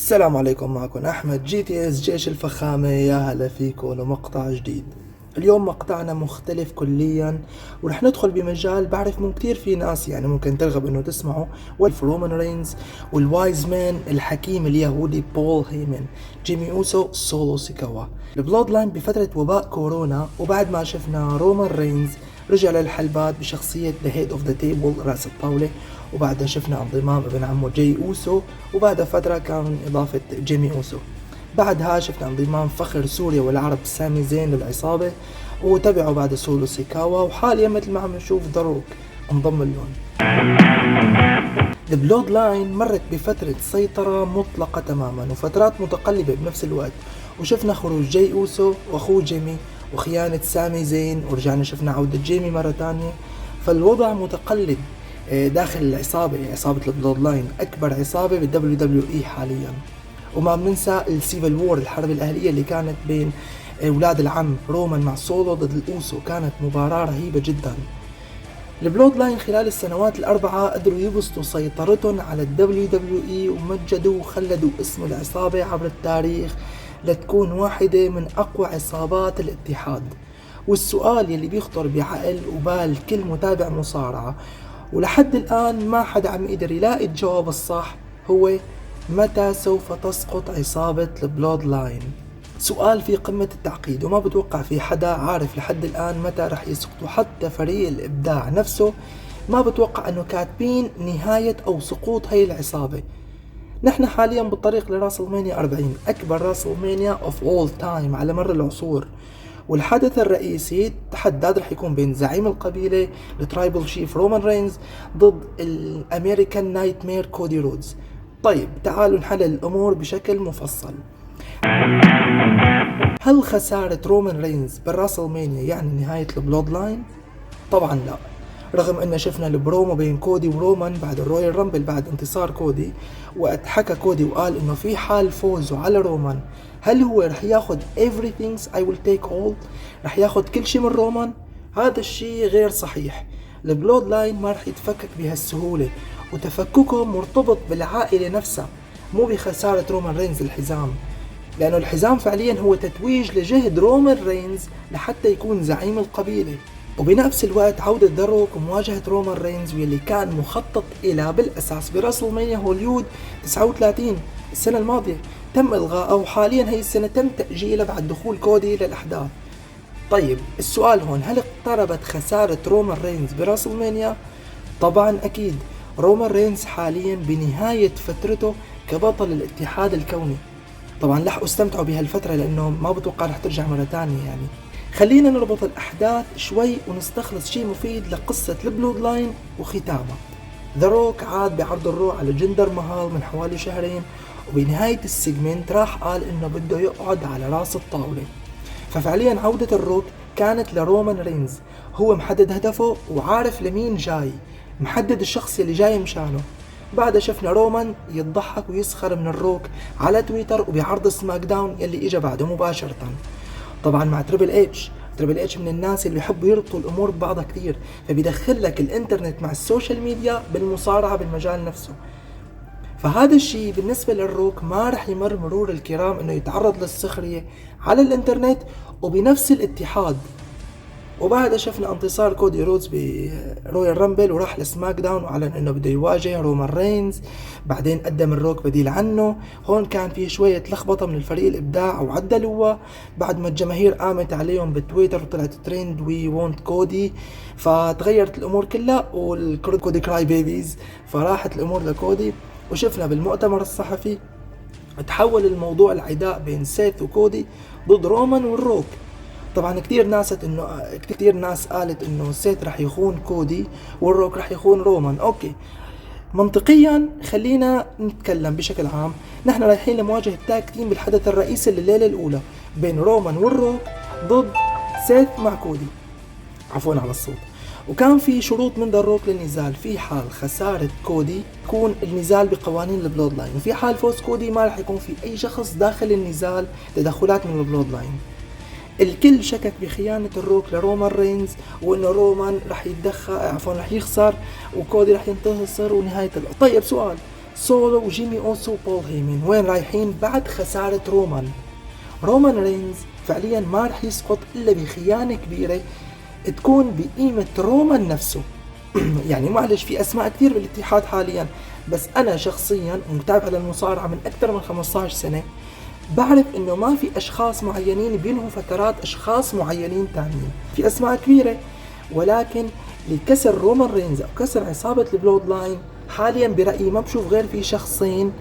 السلام عليكم، معكم أحمد جي تي اس جيش الفخامة. يا هلا فيكم لمقطع جديد. اليوم مقطعنا مختلف كليا، ورح ندخل بمجال بعرف مو كتير في ناس ممكن ترغب انه تسمعه، والف رومان رينز والوايز مان الحكيم اليهودي بول هيمن، جيمي اوسو، سولو سيكاوا. البلود لاين بفترة وباء كورونا، وبعد ما شفنا رومان رينز رجع للحلبات بشخصية ذا هيد اوف ذا تيبل، راس الطاولة، وبعدها شفنا انضمام ابن عمه جاي اوسو، وبعدها فترة كان اضافة جيمي اوسو. بعدها شفنا انضمام فخر سوريا والعرب سامي زين للعصابة، وتبعوا بعد سولو سيكاوا، وحاليا مثل ما عم نشوف ضروك انضم اللون. البلود لاين مرت بفترة سيطرة مطلقة تماما وفترات متقلبة بنفس الوقت، وشفنا خروج جاي اوسو واخوه جيمي، وخيانة سامي زين، ورجعنا شفنا عودة جيمي مرة تانية. فالوضع متقلب داخل العصابة، عصابة البلود لاين أكبر عصابة بالدبليو دبليو إي حاليا. وما بننسى السيفل وور، الحرب الأهلية اللي كانت بين أولاد العم رومان مع سولو ضد الأوسو، كانت مباراة رهيبة جدا. البلود لاين خلال السنوات الأربعة قدروا يبسطوا سيطرتهم على الدبليو دبليو إي، ومجدوا وخلدوا اسم العصابة عبر التاريخ لتكون واحدة من أقوى عصابات الاتحاد. والسؤال يلي بيخطر بعقل وبال كل متابع مصارعة ولحد الآن ما حدا عم يقدر يلاقي الجواب الصح، هو متى سوف تسقط عصابة البلود لاين؟ سؤال في قمة التعقيد، وما بتوقع في حدا عارف لحد الآن متى رح يسقطوا. حتى فريق الإبداع نفسه ما بتوقع أنه كاتبين نهاية أو سقوط هاي العصابة. نحن حاليا بالطريق لراسلمانيا 40، أكبر راسلمانيا of all time على مر العصور، والحدث الرئيسي التحدي رح يكون بين زعيم القبيلة الترايبل شيف رومان رينز ضد الأمريكان نايت مير كودي رودز. طيب تعالوا نحلل الأمور بشكل مفصل. هل خسارة رومان رينز بالراسلمانيا يعني نهاية البلود لاين؟ طبعا لا، رغم ان شفنا البرومو بين كودي ورومان بعد الرويال رامبل بعد انتصار كودي، وقت حكى كودي وقال انه في حال فوزه على رومان هل هو رح ياخد everything I will take all، رح ياخد كل شي من رومان؟ هذا الشي غير صحيح. البلود لاين ما رح يتفكك بهالسهولة، وتفككه مرتبط بالعائلة نفسها، مو بخسارة رومان رينز الحزام، لأنه الحزام فعليا هو تتويج لجهد رومان رينز لحتى يكون زعيم القبيلة. وبنفس الوقت عودة دروك ومواجهة رومان رينز واللي كان مخطط إلى بالأساس براسلمانيا هوليود 39 السنة الماضية تم إلغاءه، وحاليا هي السنة تم تأجيله بعد دخول كودي للأحداث. طيب السؤال هون، هل اقتربت خسارة رومان رينز براسلمانيا؟ طبعا أكيد. رومان رينز حاليا بنهاية فترته كبطل الاتحاد الكوني. طبعا لحقوا استمتعوا بهالفترة لأنه ما بتوقع رح ترجع مرة تانية. خلينا نربط الأحداث شوي ونستخلص شيء مفيد لقصة البلود لاين وختامها. ذا روك عاد بعرض الرو على جندر مهال من حوالي شهرين، وبنهاية السيجمنت راح قال انه بده يقعد على راس الطاولة. ففعليا عودة الروك كانت لرومان رينز، هو محدد هدفه وعارف لمين جاي، محدد الشخص اللي جاي مشانه. بعد شفنا رومان يضحك ويسخر من الروك على تويتر وبعرض سماك داون يلي اجا بعده مباشرة. طبعا مع تريبل اتش من الناس اللي بيحبوا يربطوا الامور ببعضها كتير، فبيدخل لك الانترنت مع السوشيال ميديا بالمصارعة بالمجال نفسه. فهذا الشيء بالنسبة للروك ما رح يمر مرور الكرام انه يتعرض للسخرية على الانترنت وبنفس الاتحاد. وبعدها شفنا انتصار كودي رودز برويال رامبل وراح لسماك داون وعلن انه بده يواجه رومان رينز. بعدين قدم الروك بديل عنه. هون كان فيه شوية لخبطة من الفريق الابداع وعدلوها بعد ما الجماهير قامت عليهم بالتويتر وطلعت ترند وي وونت كودي، فتغيرت الامور كلها والكودي كراي بيبيز، فراحت الامور لكودي. وشفنا بالمؤتمر الصحفي تحول الموضوع العداء بين سيث وكودي ضد رومان والروك. طبعا كتير ناس قالت انه سيث رح يخون كودي والروك رح يخون رومان. اوكي، منطقيا خلينا نتكلم بشكل عام. نحن رايحين لمواجهة تاج تيم بالحدث الرئيسي لليلة الاولى بين رومان والروك ضد سيث مع كودي، عفوا على الصوت. وكان في شروط من ذا الروك للنزال، في حال خسارة كودي يكون النزال بقوانين البلود لاين، وفي حال فوز كودي ما رح يكون في اي شخص داخل النزال تدخلات من البلود لاين. الكل شكك بخيانة الروك لرومان رينز، وانه رومان رح يتدخل رح يخسر وكودي رح ينتصر ونهاية طيب سولو وجيمي أوسو وبول هيمن وين رايحين بعد خسارة رومان رينز فعليا ما رح يسقط إلا بخيانة كبيرة تكون بقيمة رومان نفسه. يعني معلش في أسماء كثير بالاتحاد حاليا، بس أنا شخصيا متابع للمصارعة من أكثر من 15 سنة، بعرف إنه ما في أشخاص معينين بينهوا فترات أشخاص معينين تانيين. في أسماء كبيرة، ولكن لكسر رومان رينز أو كسر عصابة البلود لاين حاليا برأيي ما بشوف غير في شخصين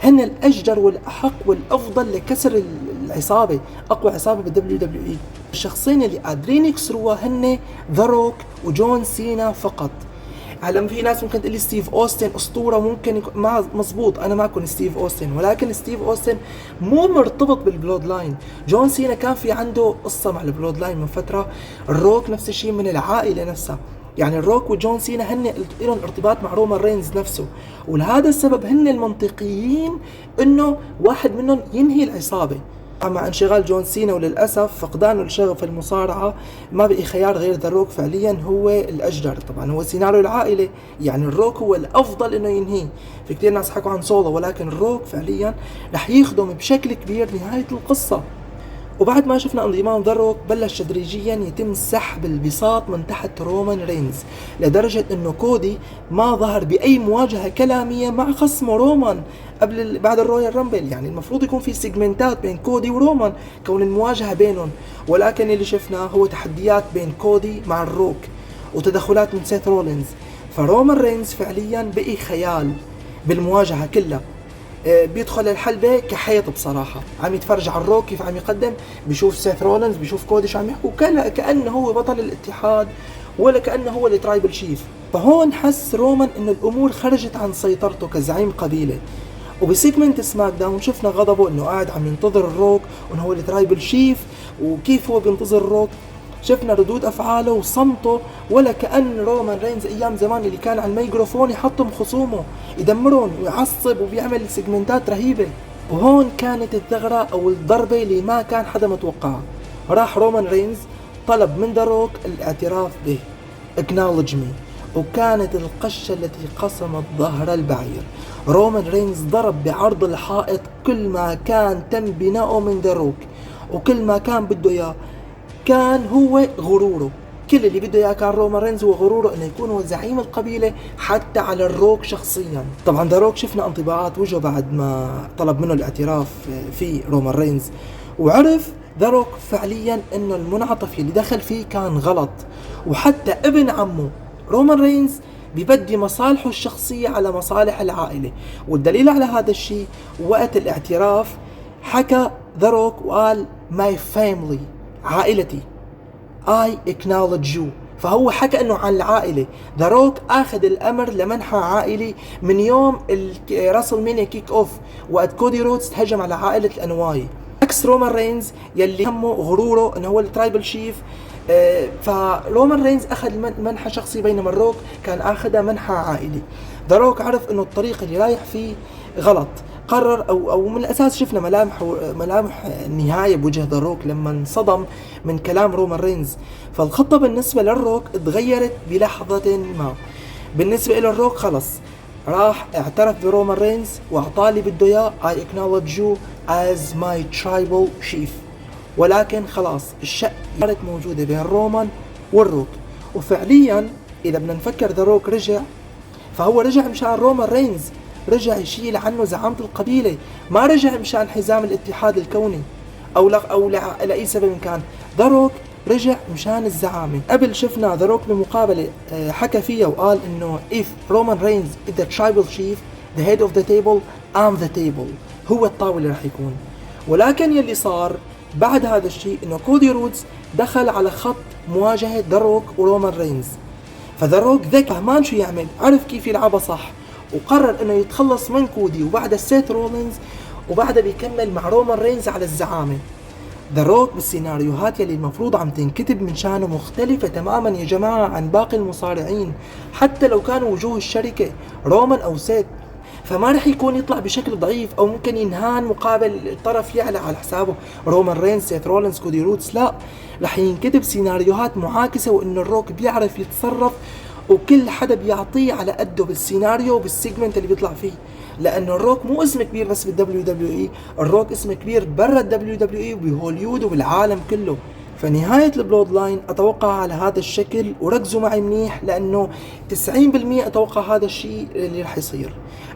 هن الأجدر والأحق والأفضل لكسر العصابة، أقوى عصابة بالدبليو دبليو إي. الشخصين اللي قادرين يكسروها هن ذا روك وجون سينا فقط. هلا في ناس ممكن تقول لي ستيف أوستن أسطورة، ممكن يكون مزبوط، أنا ما أكون ستيف أوستن، ولكن ستيف أوستن مو مرتبط بالبلود لاين. جون سينا كان في عنده قصة مع البلود لاين من فترة. الروك نفس الشيء من العائلة نفسها، يعني الروك وجون سينا هن لهم ارتباط مع رومان رينز نفسه، ولهذا السبب هن المنطقيين انه واحد منهم ينهي العصابة. مع انشغال جون سينا وللأسف فقدانه لشغف المصارعة ما بقي خيار غير ذا روك فعليا هو الأجدر. طبعا هو سيناريو العائلة، يعني الروك هو الأفضل انه ينهيه. في كتير ناس حكوا عن سولو، ولكن الروك فعليا رح يخدم بشكل كبير نهاية القصة. وبعد ما شفنا انضمام ذا روك بلش تدريجيا يتم سحب البساط من تحت رومان رينز، لدرجة انه كودي ما ظهر باي مواجهة كلامية مع خصمه رومان بعد الرويال رامبل. يعني المفروض يكون في سيجمنتات بين كودي ورومان كون المواجهة بينهم، ولكن اللي شفناه هو تحديات بين كودي مع الروك وتدخلات من سيث رولينز. فرومان رينز فعليا بقي خيال بالمواجهة كلها. بيدخل الحلبة كحيط بصراحة، عم يتفرج على الروك كيف عم يقدم، بيشوف سيث رولينز، بيشوف كودي شو عم يحكوا، كأنه هو بطل الاتحاد ولا كأنه هو الترايبل شيف. فهون حس رومان انه الامور خرجت عن سيطرته كزعيم قبيلة. وبسيجمنت سماك داون شفنا غضبه انه قاعد عم ينتظر الروك وانه هو الترايبل شيف، وكيف هو بينتظر الروك. شفنا ردود افعاله وصمته ولا كأن رومان رينز ايام زمان اللي كان على الميكروفون يحطم خصومه يدمرهم ويعصب وبيعمل سيجمنتات رهيبة. وهون كانت الثغرة او الضربة اللي ما كان حدا متوقعها. راح رومان رينز طلب من ذا روك الاعتراف به، acknowledge me، وكانت القشة التي قسمت ظهر البعير. رومان رينز ضرب بعرض الحائط كل ما كان تم بناؤه من ذا روك، وكل ما كان بده اياه كان هو غروره. كل اللي بده اياه كان رومان رينز هو غروره انه يكون هو زعيم القبيله حتى على الروك شخصيا. طبعا ذا روك شفنا انطباعات وجهه بعد ما طلب منه الاعتراف في رومان رينز، وعرف ذا روك فعليا انه المنعطف اللي دخل فيه كان غلط. وحتى ابن عمه رومان رينز بيبدي مصالحه الشخصية على مصالح العائلة، والدليل على هذا الشيء وقت الاعتراف حكى ذا روك وقال my family، عائلتي، I acknowledge you. فهو حكى انه عن العائلة. ذا روك اخذ الامر لمنحى عائلي من يوم راسل مانيا كيك اوف وقت كودي رودز تهجم على عائلة الانواي، عكس رومان رينز يلي همه غروره انه هو الترايبل شيف. فرومان رينز اخذ منحى شخصي، بينما الروك كان اخذها منحى عائلي. ذا روك عرف انه الطريق اللي رايح فيه غلط، قرر او من الاساس شفنا ملامح النهايه بوجه ذا روك لما انصدم من كلام رومان رينز. فالخطه بالنسبه للروك اتغيرت بلحظه ما. بالنسبه له الروك خلص راح اعترف برومان رينز واعطاه اللي بده اياه، I acknowledge you as my tribal chief. ولكن خلاص الشق صارت موجوده بين رومان والروك. وفعليا اذا بدنا نفكر ذا روك رجع، فهو رجع مشان رومان رينز، رجع يشيل عنه زعامة القبيلة، ما رجع مشان حزام الاتحاد الكوني او لأي سبب كان. ذا روك رجع مشان الزعامة. قبل شفنا ذا روك بمقابلة حكى فيها وقال انه if Roman Reigns is the tribal chief the head of the table I'm the table، هو الطاولة رح يكون. ولكن يلي صار بعد هذا الشيء انه كودي رودز دخل على خط مواجهة ذا روك ورومان رينز. فذا روك ذكي فهمان شو يعمل، عرف كيف يلعبها صح، وقرر انه يتخلص من كودي وبعد سيث رولينز، وبعدها بيكمل مع رومان رينز على الزعامة. ذا روك بالسيناريوهات يلي المفروض عم تنكتب من شانه مختلفة تماما يا جماعة عن باقي المصارعين، حتى لو كانوا وجوه الشركة رومان او سيث. فما رح يكون يطلع بشكل ضعيف او ممكن ينهان مقابل الطرف يعلى على حسابه رومان رينز سيث رولينز كودي رودز، لا، رح ينكتب سيناريوهات معاكسة، وانه الروك بيعرف يتصرف وكل حدا بيعطيه على قده بالسيناريو وبالسيجمنت اللي بيطلع فيه. لانه الروك مو اسم كبير بس بالدبليو دبليو اي، الروك اسم كبير برا الدبليو دبليو اي وبهوليود وبالعالم كله. فنهاية البلود لاين اتوقع على هذا الشكل، وركزوا معي منيح لانه 90% اتوقع هذا الشيء اللي رح يصير.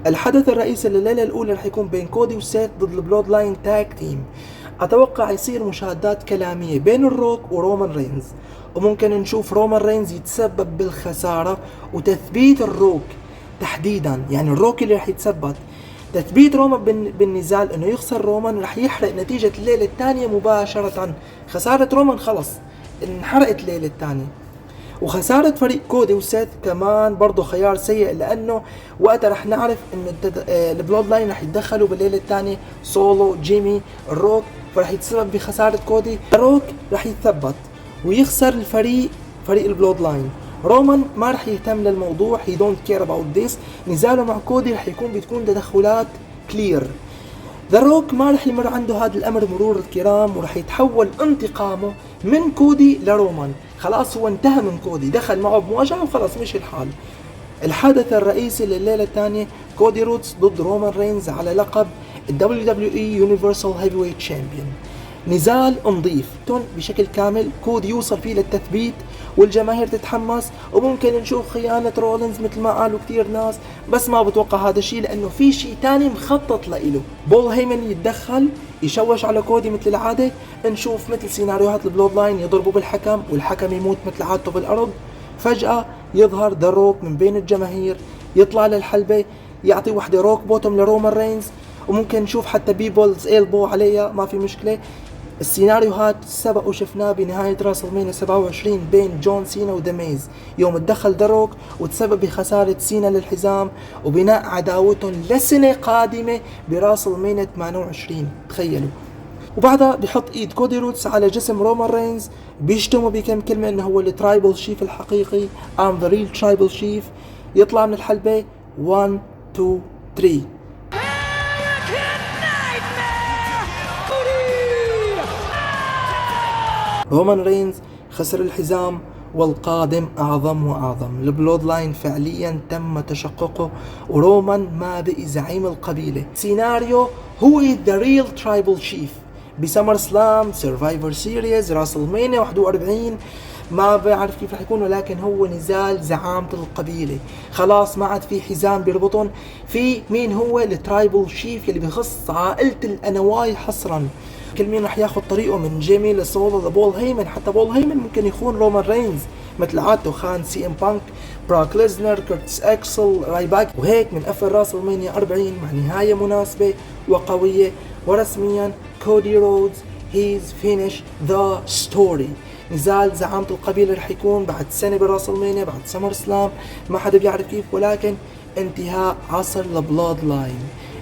الحدث الرئيسي لليلة الاولى رح يكون بين كودي وسيث ضد البلود لاين تاج تيم. اتوقع يصير مشاهدات كلامية بين الروك ورومان رينز، وممكن نشوف رومان رينز يتسبب بالخسارة وتثبيت الروك تحديدا، يعني الروك اللي رح يتثبت تثبيت رومان بالنزال انه يخسر رومان رح يحرق نتيجة الليلة الثانية مباشرة. خسارة رومان خلص انحرقت الليلة الثانية. وخسارة فريق كودي وسيث كمان برضو خيار سيء، لانه وقتها رح نعرف انه البلود لاين رح يتدخلوا بالليلة الثانية، سولو، جيمي، الروك، فرح يتسبب بخسارة كودي. الروك رح يتثبت ويخسر فريق البلود لاين. رومان ما رح يهتم للموضوع، he don't care about this. نزاله مع كودي رح بتكون تدخلات كلير. ذا روك ما رح يمر عنده هذا الامر مرور الكرام، ورح يتحول انتقامه من كودي لرومان. خلاص هو انتهى من كودي، دخل معه بمواجهة وخلاص مشي الحال. الحدث الرئيسي لليلة الثانية كودي رودز ضد رومان رينز على لقب WWE Universal Heavyweight Champion. نزال نظيف بشكل كامل، كودي يوصل فيه للتثبيت والجماهير تتحمس، وممكن نشوف خيانة رولينز مثل ما قالوا كثير ناس، بس ما بتوقع هذا الشيء لانه في شيء تاني مخطط لإله. بول هيمن يتدخل يشوش على كودي مثل العادة، نشوف مثل سيناريوهات البلود لاين يضربوا بالحكم والحكم يموت مثل عادته بالارض. فجأة يظهر ذا روك من بين الجماهير، يطلع للحلبة، يعطي وحدة روك بوتوم لرومان رينز، وممكن نشوف حتى بيبولز إلبو عليها، ما في مشكلة. السيناريوهات سبق وشفناه بنهاية راسلمانيا 27 بين جون سينا ودميز، يوم تدخل دروك وتسبب بخسارة سينا للحزام وبناء عداوتهم لسنة قادمة براسلمانيا 28. تخيلوا. وبعدها بيحط ايد كودي رودز على جسم رومان رينز، بيشتمه بكم كلمة انه هو الترايبل شيف الحقيقي، I'm the real tribal chief. يطلع من الحلبة 1 2 3. رومان رينز خسر الحزام، والقادم أعظم وأعظم. البلود لاين فعليا تم تشققه، ورومان ما بقي زعيم القبيلة. سيناريو هو the real tribal chief بسمر سلام، سيرفايفر سيريز، راسلمانيا 41. ما بعرف كيف رح يكون، ولكن هو نزال زعامة القبيلة. خلاص ما عاد في حزام بيربطن، في مين هو الترايبل شيف اللي بيخص عائلة الأنواي حصرا. كل مين رح ياخد طريقه من جيمي لسولو لبول هيمن. حتى بول هيمن ممكن يخون رومان رينز مثل عادته، خان سي ام بانك، براك ليزنر، كورتس اكسل، رايباك. وهيك من قفل راسلمانيا 40 مع نهاية مناسبة وقوية، ورسميا كودي رودز هيز فينيش ذا ستوري. نزال زعامة القبيلة رح يكون بعد سنة براسلمانيا، بعد سمر سلام، ما حدا بيعرف كيف، ولكن انتهاء عصر البلود لاين،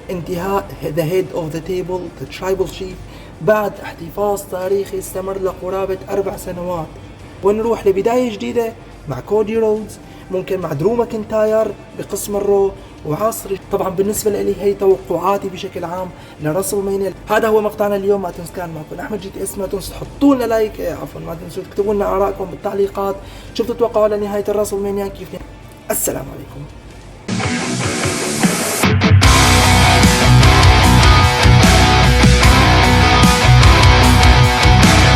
انتهاء the head of the table the tribal chief بعد احتفاظ تاريخي استمر لقرابة 4 سنوات. ونروح لبداية جديدة مع كودي رودز، ممكن مع درو ماكنتاير بقسم الرو وعصر. طبعا بالنسبة لي هي توقعاتي بشكل عام لراسلمانيا. هذا هو مقطعنا اليوم. ما تنسوا، كان معكم احمد جي تي اس. ما تنسوا تحطوا لنا لايك، ما تنسوا تكتبوا لنا ارائكم بالتعليقات. شو بتتوقعوا لنهاية الراسلمانيا كيف. السلام عليكم.